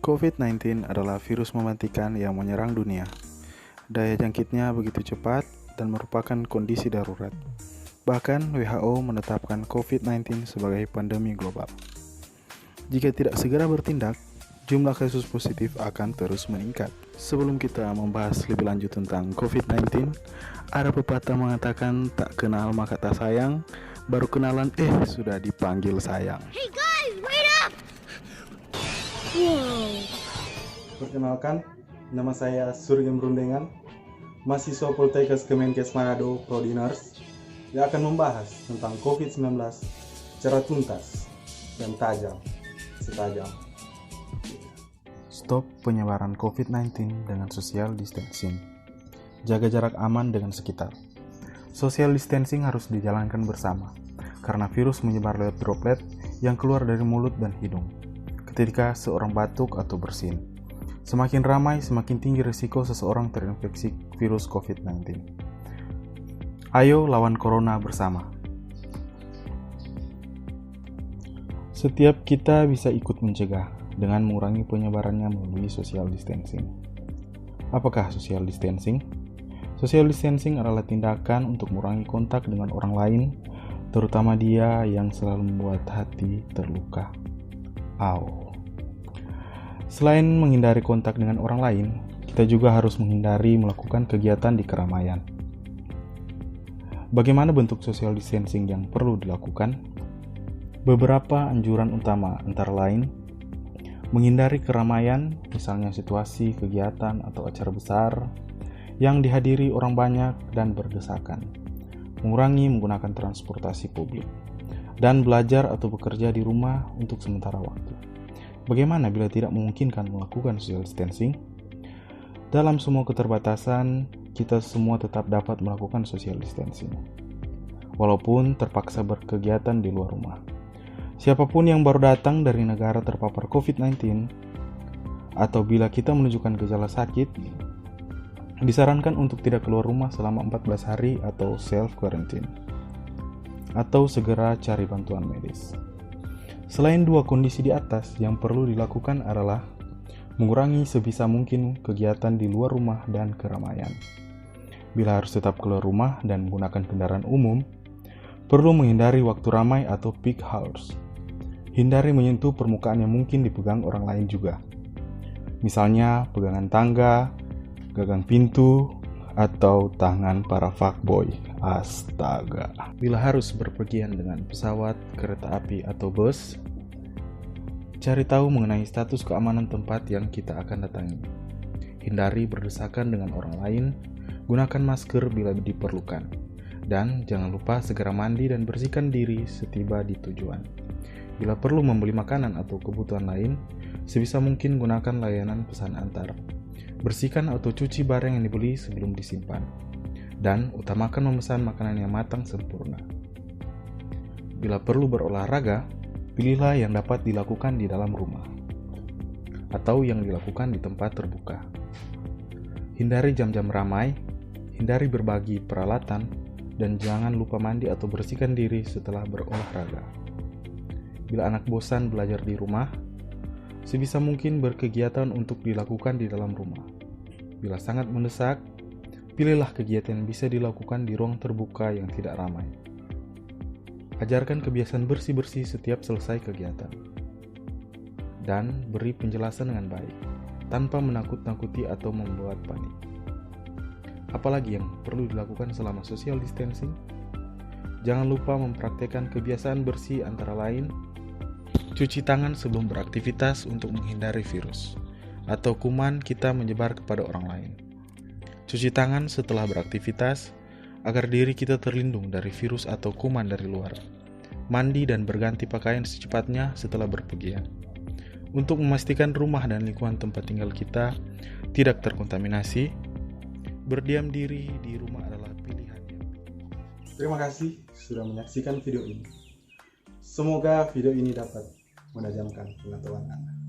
COVID-19 adalah virus mematikan yang menyerang dunia. Daya jangkitnya begitu cepat dan merupakan kondisi darurat. Bahkan WHO menetapkan COVID-19 sebagai pandemi global. Jika tidak segera bertindak, jumlah kasus positif akan terus meningkat. Sebelum kita membahas lebih lanjut tentang COVID-19, ada pepatah mengatakan tak kenal maka tak sayang, baru kenalan sudah dipanggil sayang. Hey guys, wait up! Wow. Perkenalkan, nama saya Surya Merundengan, mahasiswa Poltekkes Kemenkes Manado Prodi Nurse, yang akan membahas tentang COVID-19 secara tuntas dan tajam. Stop penyebaran COVID-19 dengan social distancing. Jaga jarak aman dengan sekitar. Social distancing harus dijalankan bersama, karena virus menyebar lewat droplet yang keluar dari mulut dan hidung ketika seorang batuk atau bersin. Semakin ramai, semakin tinggi risiko seseorang terinfeksi virus COVID-19. Ayo lawan corona bersama. Setiap kita bisa ikut mencegah dengan mengurangi penyebarannya melalui social distancing. Apakah social distancing? Social distancing adalah tindakan untuk mengurangi kontak dengan orang lain, terutama dia yang selalu membuat hati terluka. Selain menghindari kontak dengan orang lain, kita juga harus menghindari melakukan kegiatan di keramaian. Bagaimana bentuk social distancing yang perlu dilakukan? Beberapa anjuran utama antara lain, menghindari keramaian, misalnya situasi, kegiatan, atau acara besar yang dihadiri orang banyak dan berdesakan, mengurangi menggunakan transportasi publik, dan belajar atau bekerja di rumah untuk sementara waktu. Bagaimana bila tidak memungkinkan melakukan social distancing? Dalam semua keterbatasan, kita semua tetap dapat melakukan social distancing, walaupun terpaksa berkegiatan di luar rumah. Siapapun yang baru datang dari negara terpapar COVID-19 atau bila kita menunjukkan gejala sakit, disarankan untuk tidak keluar rumah selama 14 hari atau self-quarantine, atau segera cari bantuan medis. Selain dua kondisi di atas, yang perlu dilakukan adalah mengurangi sebisa mungkin kegiatan di luar rumah dan keramaian. Bila harus tetap keluar rumah dan menggunakan kendaraan umum, perlu menghindari waktu ramai atau peak hours. Hindari menyentuh permukaan yang mungkin dipegang orang lain juga. Misalnya pegangan tangga, gagang pintu, atau tangan para fuckboy. Astaga. Bila harus berpergian dengan pesawat, kereta api, atau bus, cari tahu mengenai status keamanan tempat yang kita akan datangi. Hindari berdesakan dengan orang lain, gunakan masker bila diperlukan. Dan jangan lupa segera mandi dan bersihkan diri setiba di tujuan. Bila perlu membeli makanan atau kebutuhan lain, sebisa mungkin gunakan layanan pesan antar. Bersihkan atau cuci barang yang dibeli sebelum disimpan. Dan utamakan memesan makanan yang matang sempurna. Bila perlu berolahraga, pilihlah yang dapat dilakukan di dalam rumah atau yang dilakukan di tempat terbuka. Hindari jam-jam ramai, hindari berbagi peralatan, dan jangan lupa mandi atau bersihkan diri setelah berolahraga. Bila anak bosan belajar di rumah, sebisa mungkin berkegiatan untuk dilakukan di dalam rumah. Bila sangat mendesak, pilihlah kegiatan yang bisa dilakukan di ruang terbuka yang tidak ramai. Ajarkan kebiasaan bersih-bersih setiap selesai kegiatan. Dan beri penjelasan dengan baik, tanpa menakut-nakuti atau membuat panik. Apalagi yang perlu dilakukan selama social distancing? Jangan lupa mempraktekkan kebiasaan bersih antara lain, cuci tangan sebelum beraktivitas untuk menghindari virus atau kuman kita menyebar kepada orang lain. Cuci tangan setelah beraktivitas agar diri kita terlindung dari virus atau kuman dari luar. Mandi dan berganti pakaian secepatnya setelah berpergian. Untuk memastikan rumah dan lingkungan tempat tinggal kita tidak terkontaminasi, berdiam diri di rumah adalah pilihan yang bijak. Terima kasih sudah menyaksikan video ini. Semoga video ini dapat menajamkan pengetahuan Anda.